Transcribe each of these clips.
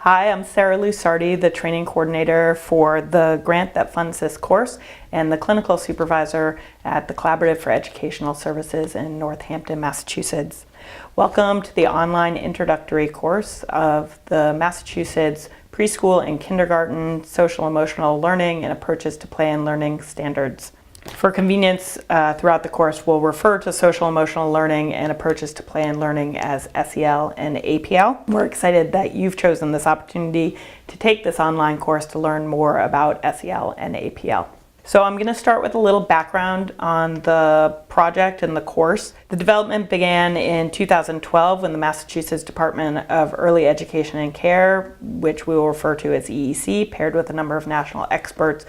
Hi, I'm Sarah Lusardi, the training coordinator for the grant that funds this course and the clinical supervisor at the Collaborative for Educational Services in Northampton, Massachusetts. Welcome to the online introductory course of the Massachusetts Preschool and Kindergarten Social Emotional Learning and Approaches to Play and Learning Standards. For convenience, throughout the course, we'll refer to social emotional learning and approaches to play and learning as SEL and APL. We're excited that you've chosen this opportunity to take this online course to learn more about SEL and APL. So I'm going to start with a little background on the project and the course. The development began in 2012 when the Massachusetts Department of Early Education and Care, which we will refer to as EEC, paired with a number of national experts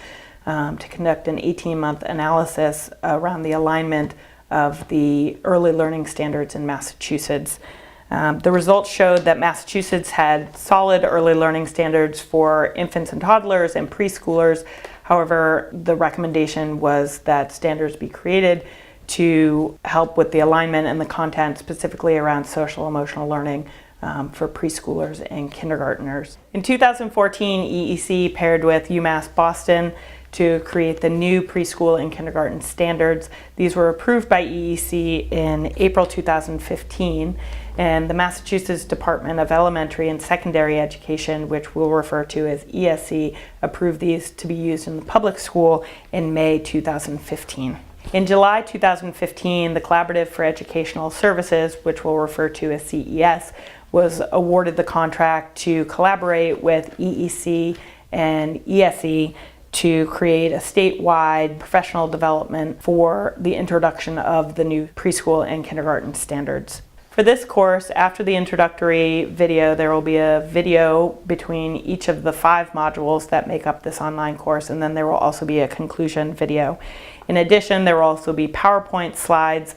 to conduct an 18-month analysis around the alignment of the early learning standards in Massachusetts. The results showed that Massachusetts had solid early learning standards for infants and toddlers and preschoolers. However, the recommendation was that standards be created to help with the alignment and the content specifically around social emotional learning for preschoolers and kindergartners. In 2014, EEC paired with UMass Boston to create the new preschool and kindergarten standards. These were approved by EEC in April 2015, and the Massachusetts Department of Elementary and Secondary Education, which we'll refer to as ESC, approved these to be used in the public school in May 2015. In July 2015, the Collaborative for Educational Services, which we'll refer to as CES, was awarded the contract to collaborate with EEC and ESE to create a statewide professional development for the introduction of the new preschool and kindergarten standards. For this course, after the introductory video, there will be a video between each of the 5 modules that make up this online course, and then there will also be a conclusion video. In addition, there will also be PowerPoint slides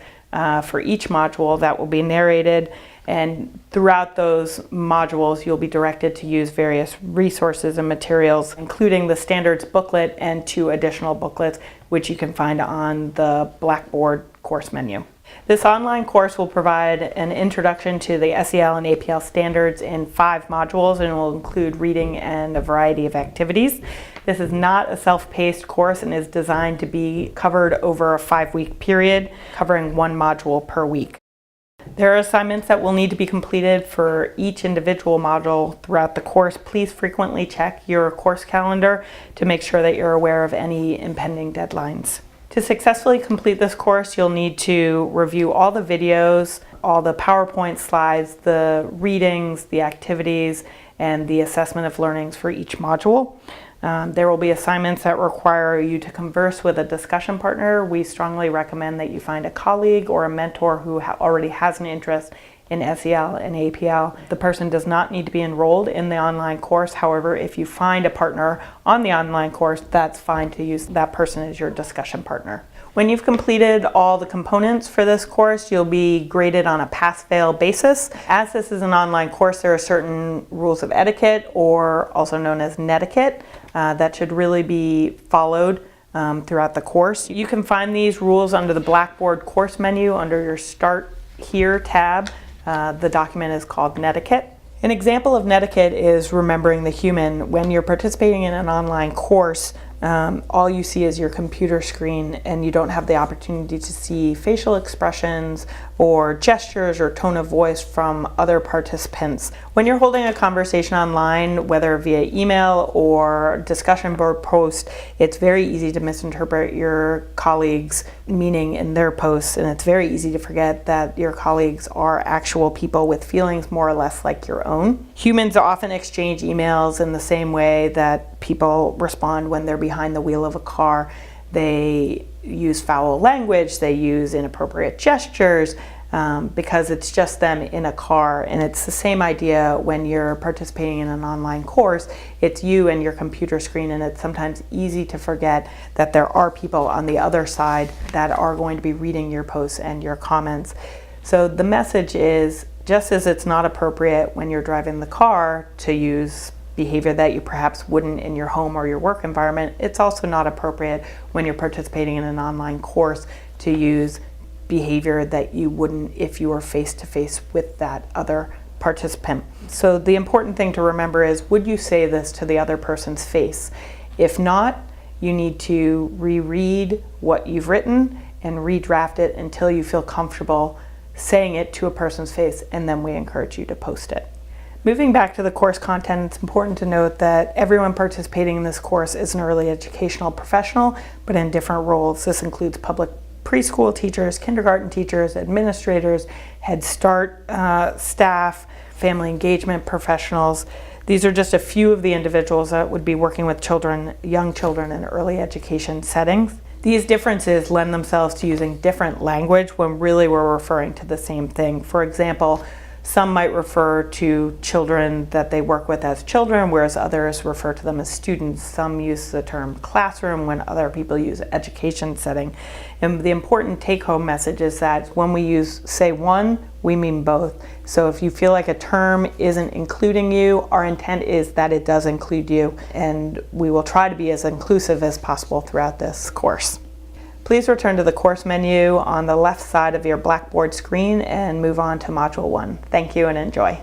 for each module that will be narrated, and throughout those modules you'll be directed to use various resources and materials, including the standards booklet and 2 additional booklets which you can find on the Blackboard course menu. This online course will provide an introduction to the SEL and APL standards in 5 modules and will include reading and a variety of activities. This is not a self-paced course and is designed to be covered over a 5-week period, covering 1 module per week. There are assignments that will need to be completed for each individual module throughout the course. Please frequently check your course calendar to make sure that you're aware of any impending deadlines. To successfully complete this course, you'll need to review all the videos, all the PowerPoint slides, the readings, the activities, and the assessment of learnings for each module. There will be assignments that require you to converse with a discussion partner. We strongly recommend that you find a colleague or a mentor who already has an interest in SEL and APL. The person does not need to be enrolled in the online course. However, if you find a partner on the online course, that's fine to use that person as your discussion partner. When you've completed all the components for this course, you'll be graded on a pass-fail basis. As this is an online course, there are certain rules of etiquette, or also known as Netiquette, that should really be followed throughout the course. You can find these rules under the Blackboard course menu under your Start Here tab. The document is called Netiquette. An example of Netiquette is remembering the human. When you're participating in an online course, all you see is your computer screen and you don't have the opportunity to see facial expressions or gestures or tone of voice from other participants. When you're holding a conversation online, whether via email or discussion board post, it's very easy to misinterpret your colleagues' meaning in their posts, and it's very easy to forget that your colleagues are actual people with feelings more or less like your own. Humans often exchange emails in the same way that people respond when they're behind the wheel of a car. They use foul language, they use inappropriate gestures because it's just them in a car. And it's the same idea when you're participating in an online course. It's you and your computer screen, and it's sometimes easy to forget that there are people on the other side that are going to be reading your posts and your comments. So the message is, just as it's not appropriate when you're driving the car to use behavior that you perhaps wouldn't in your home or your work environment, it's also not appropriate when you're participating in an online course to use behavior that you wouldn't if you were face to face with that other participant. So the important thing to remember is, would you say this to the other person's face? If not, you need to reread what you've written and redraft it until you feel comfortable saying it to a person's face, and then we encourage you to post it. Moving back to the course content, it's important to note that everyone participating in this course is an early educational professional, but in different roles. This includes public preschool teachers, kindergarten teachers, administrators, Head Start staff, family engagement professionals. These are just a few of the individuals that would be working with children, young children in early education settings. These differences lend themselves to using different language when really we're referring to the same thing. For example, some might refer to children that they work with as children, whereas others refer to them as students. Some use the term classroom when other people use education setting. And the important take-home message is that when we say one, we mean both. So if you feel like a term isn't including you, our intent is that it does include you, and we will try to be as inclusive as possible throughout this course. Please return to the course menu on the left side of your Blackboard screen and move on to Module 1. Thank you and enjoy.